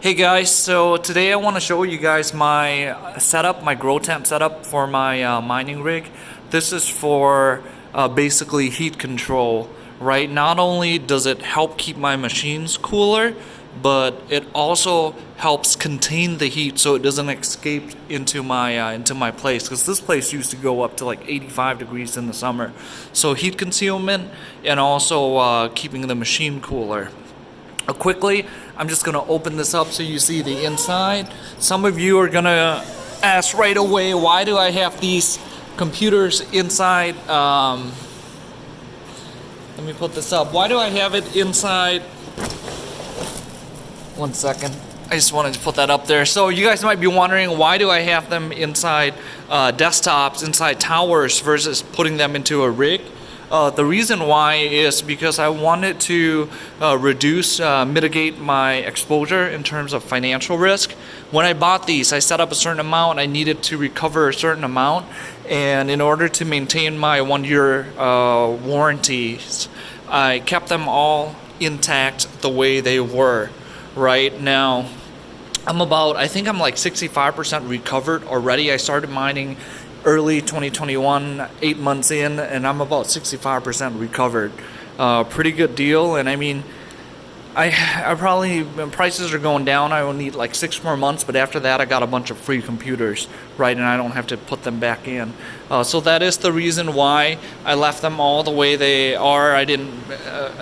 Hey guys, so today I want to show you guys my setup, my grow tent setup for my mining rig. This is for basically heat control, right? Not only does it help keep my machines cooler, but it also helps contain the heat so it doesn't escape into my place, because this place used to go up to like 85 degrees in the summer. So heat concealment and also keeping the machine cooler. Quickly, I'm just gonna open this up so you see the inside. Some of you are gonna ask right away, why do I have these computers inside? Let me put this up. Why do I have it inside? One second. I just wanted to put that up there. So you guys might be wondering, why do I have them inside desktops, inside towers, versus putting them into a rig? The reason why is because I wanted to mitigate my exposure in terms of financial risk. When I bought these, I set up a certain amount. I needed to recover a certain amount, and in order to maintain my 1-year warranties, I kept them all intact the way they were. Right now, I think I'm like 65% recovered already. I started mining early 2021, 8 months in, and I'm about 65% recovered. Pretty good deal. And I mean, I probably, when prices are going down, I will need like 6 more months, but after that I got a bunch of free computers, right, and I don't have to put them back in. So that is the reason why I left them all the way they are. I didn't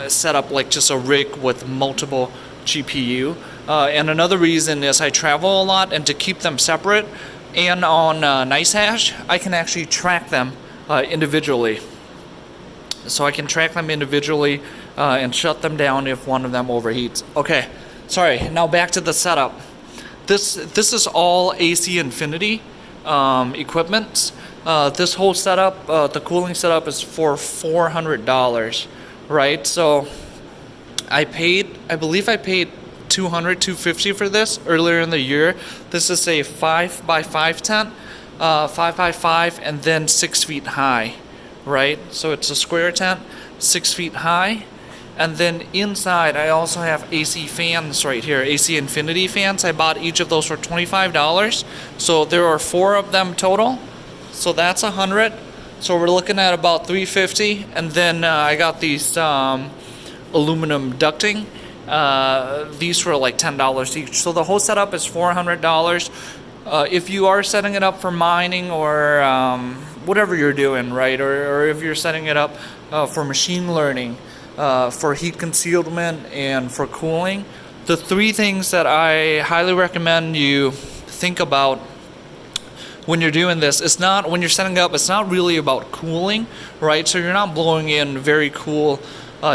set up like just a rig with multiple GPU. And another reason is I travel a lot, and to keep them separate, and on NiceHash, I can actually track them individually. So I can track them individually and shut them down if one of them overheats. Okay, sorry, now back to the setup. This is all AC Infinity equipment. This whole setup, the cooling setup, is for $400, right? So I believe I paid $250 for this earlier in the year. This is a 5x5 tent, 5x5, and then 6 feet high, right? So it's a square tent, 6 feet high. And then inside, I also have AC fans right here, AC Infinity fans. I bought each of those for $25. So there are 4 of them total. So that's $100. So we're looking at about $350. And then I got these aluminum ducting. These were like $10 each. So the whole setup is $400. If you are setting it up for mining or whatever you're doing, right? Or if you're setting it up for machine learning, for heat concealment, and for cooling, the 3 things that I highly recommend you think about when you're doing this, when you're setting up, it's not really about cooling, right? So you're not blowing in very cool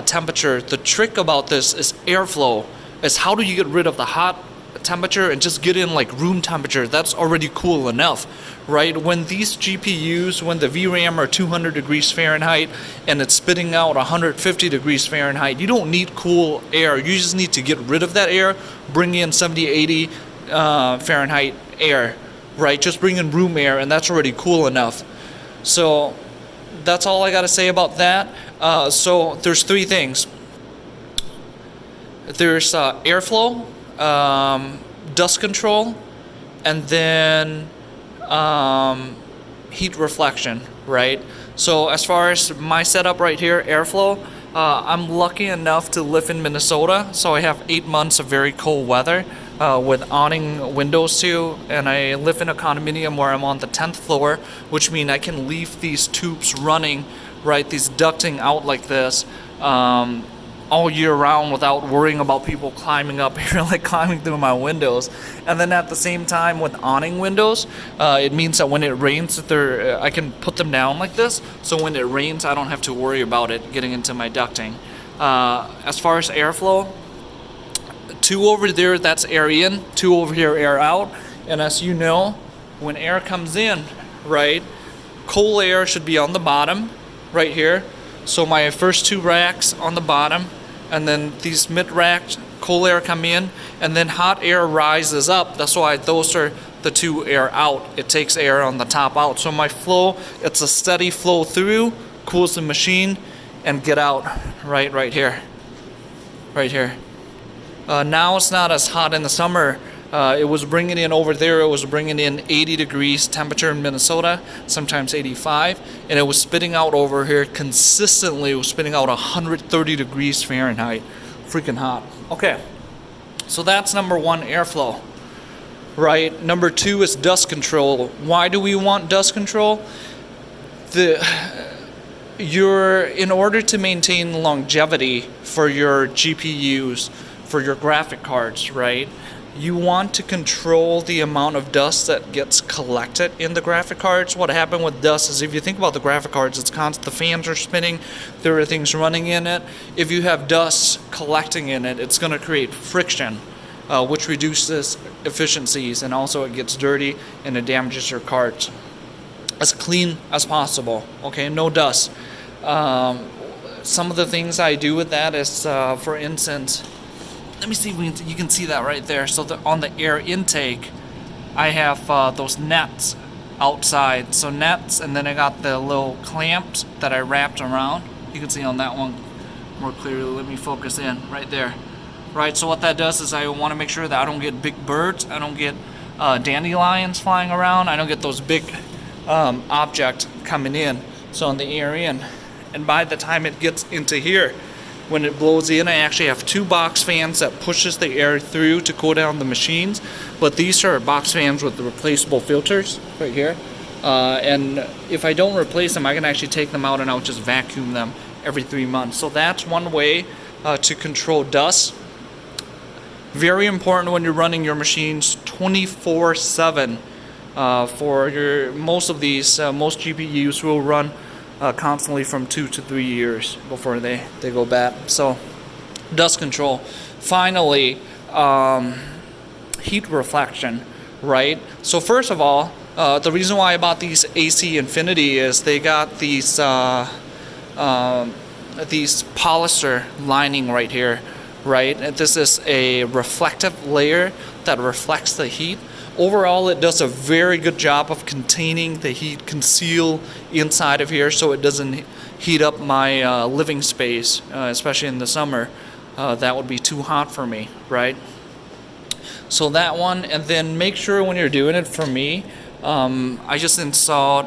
temperature. The trick about this is airflow. Is how do you get rid of the hot temperature and just get in like room temperature? That's already cool enough, right? When these GPUs, when the VRAM are 200 degrees Fahrenheit and it's spitting out 150 degrees Fahrenheit, you don't need cool air. You just need to get rid of that air, bring in 70, 80 Fahrenheit air, right? Just bring in room air, and that's already cool enough. So that's all I got to say about that. So there's 3 things. There's airflow, dust control, and then heat reflection, right? So as far as my setup right here, airflow, I'm lucky enough to live in Minnesota, so I have 8 months of very cold weather with awning windows too, and I live in a condominium where I'm on the 10th floor, which means I can leave these tubes running, right, these ducting out like this all year round without worrying about people climbing up here, like climbing through my windows. And then at the same time, with awning windows, it means that when it rains, I can put them down like this, so when it rains, I don't have to worry about it getting into my ducting. As far as airflow, 2 over there, that's air in, 2 over here, air out. And as you know, when air comes in, right, cold air should be on the bottom, right here. So my first 2 racks on the bottom, and then these mid racks, cold air come in, and then hot air rises up. That's why those are the 2 air out. It takes air on the top out. So my flow, it's a steady flow through, cools the machine, and get out right here. Right here. Now it's not as hot in the summer. It was bringing in over there, it was bringing in 80 degrees temperature in Minnesota, sometimes 85, and it was spitting out over here consistently. It was spitting out 130 degrees Fahrenheit. Freaking hot. Okay, so that's number one, airflow. Right? Number two is dust control. Why do we want dust control? In order to maintain longevity for your GPUs, for your graphic cards, right? You want to control the amount of dust that gets collected in the graphic cards. What happened with dust is, if you think about the graphic cards, it's constant. The fans are spinning, there are things running in it. If you have dust collecting in it, it's going to create friction, which reduces efficiencies, and also it gets dirty and it damages your cards. As clean as possible, okay? No dust. Some of the things I do with that is, for instance, let me see if you can see that right there. So on the air intake, I have those nets outside. So nets, and then I got the little clamps that I wrapped around. You can see on that one more clearly. Let me focus in right there. Right, so what that does is I want to make sure that I don't get big birds, I don't get dandelions flying around, I don't get those big objects coming in. So on the air in, and by the time it gets into here, when it blows in, I actually have two box fans that pushes the air through to cool down the machines. But these are box fans with the replaceable filters right here. And if I don't replace them, I can actually take them out and I'll just vacuum them every 3 months. So that's one way to control dust. Very important when you're running your machines 24/7. For most of these, most GPUs will run constantly from 2 to 3 years before they go bad. So dust control. Finally, heat reflection, right? So first of all, the reason why I bought these AC Infinity is they got these polyester lining right here, right? And this is a reflective layer that reflects the heat. Overall, it does a very good job of containing the heat, conceal inside of here so it doesn't heat up my living space, especially in the summer. That would be too hot for me, right? So that one, and then make sure when you're doing it, for me, I just installed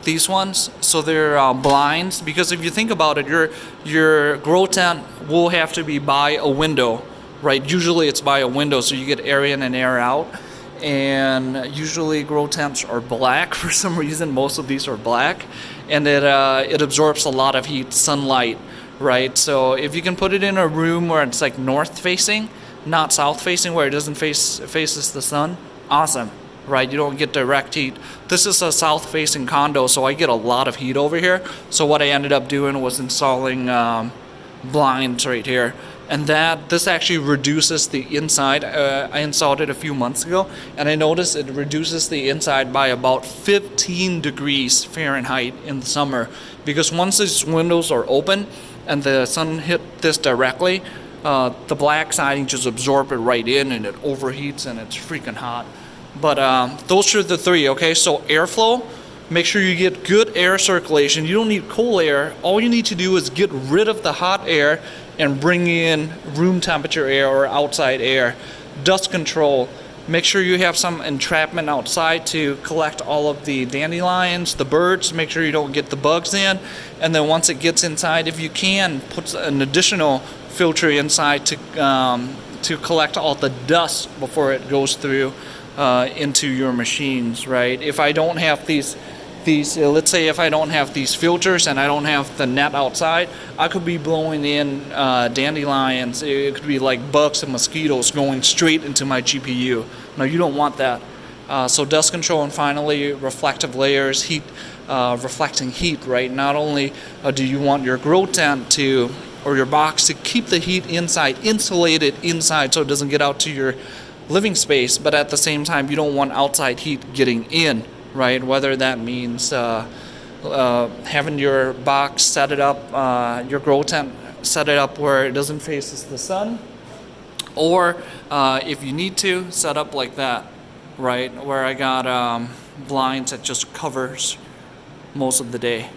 these ones. So they're blinds, because if you think about it, your grow tent will have to be by a window, right? Usually it's by a window, so you get air in and air out. And usually grow tents are black for some reason. Most of these are black, and it absorbs a lot of heat, sunlight, right? So if you can put it in a room where it's like north facing, not south facing, where it doesn't faces the sun, awesome, right? You don't get direct heat. This is a south facing condo, so I get a lot of heat over here. So what I ended up doing was installing blinds right here. And this actually reduces the inside. I installed it a few months ago, and I noticed it reduces the inside by about 15 degrees Fahrenheit in the summer. Because once these windows are open and the sun hit this directly, the black siding just absorbs it right in, and it overheats and it's freaking hot. But those are the three, okay? So airflow, make sure you get good air circulation. You don't need cool air. All you need to do is get rid of the hot air and bring in room temperature air or outside air. Dust control, make sure you have some entrapment outside to collect all of the dandelions, the birds, make sure you don't get the bugs in. And then once it gets inside, if you can, put an additional filter inside to collect all the dust before it goes through into your machines, right? If I don't have these let's say if I don't have these filters and I don't have the net outside, I could be blowing in dandelions. It could be like bugs and mosquitoes going straight into my GPU. No, you don't want that. So dust control, and finally reflective layers, heat, reflecting heat, right? Not only do you want your grow tent or your box to keep the heat inside, insulated inside so it doesn't get out to your living space, but at the same time you don't want outside heat getting in, right? Whether that means having your box set it up, your grow tent set it up where it doesn't face the sun, or if you need to, set up like that, right? Where I got blinds that just covers most of the day.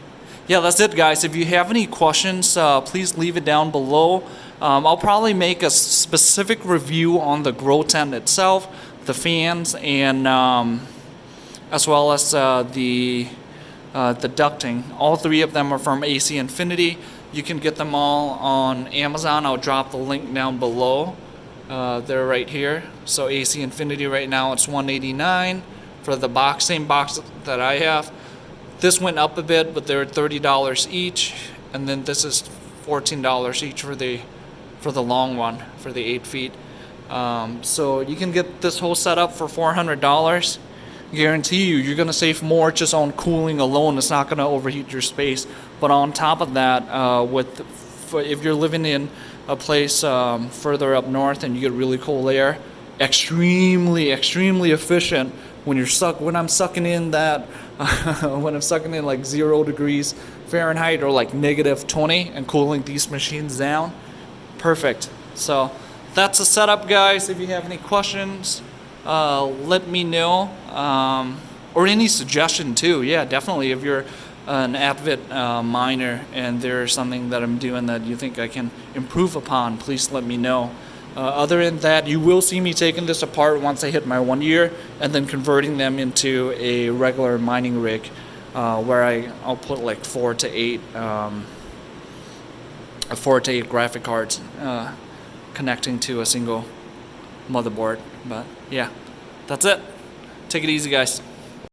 Yeah, that's it, guys. If you have any questions, please leave it down below. I'll probably make a specific review on the grow tent itself, the fans, and as well as the ducting. All three of them are from AC Infinity. You can get them all on Amazon. I'll drop the link down below. They're right here. So AC Infinity right now it's $189 for the box, same box that I have. This went up a bit, but they're $30 each, and then this is $14 each for the long one, for the 8 feet. So you can get this whole setup for $400. Guarantee you're gonna save more just on cooling alone. It's not gonna overheat your space. But on top of that, if you're living in a place further up north and you get really cold air, extremely efficient. When I'm sucking in that, when I'm sucking in like 0 degrees Fahrenheit or like -20 and cooling these machines down, perfect. So that's the setup, guys. If you have any questions, let me know, or any suggestion too. Yeah, definitely. If you're an avid miner and there's something that I'm doing that you think I can improve upon, please let me know. Other than that, you will see me taking this apart once I hit my 1 year, and then converting them into a regular mining rig, where I'll put like 4 to 8 graphic cards connecting to a single motherboard. But yeah, that's it. Take it easy, guys.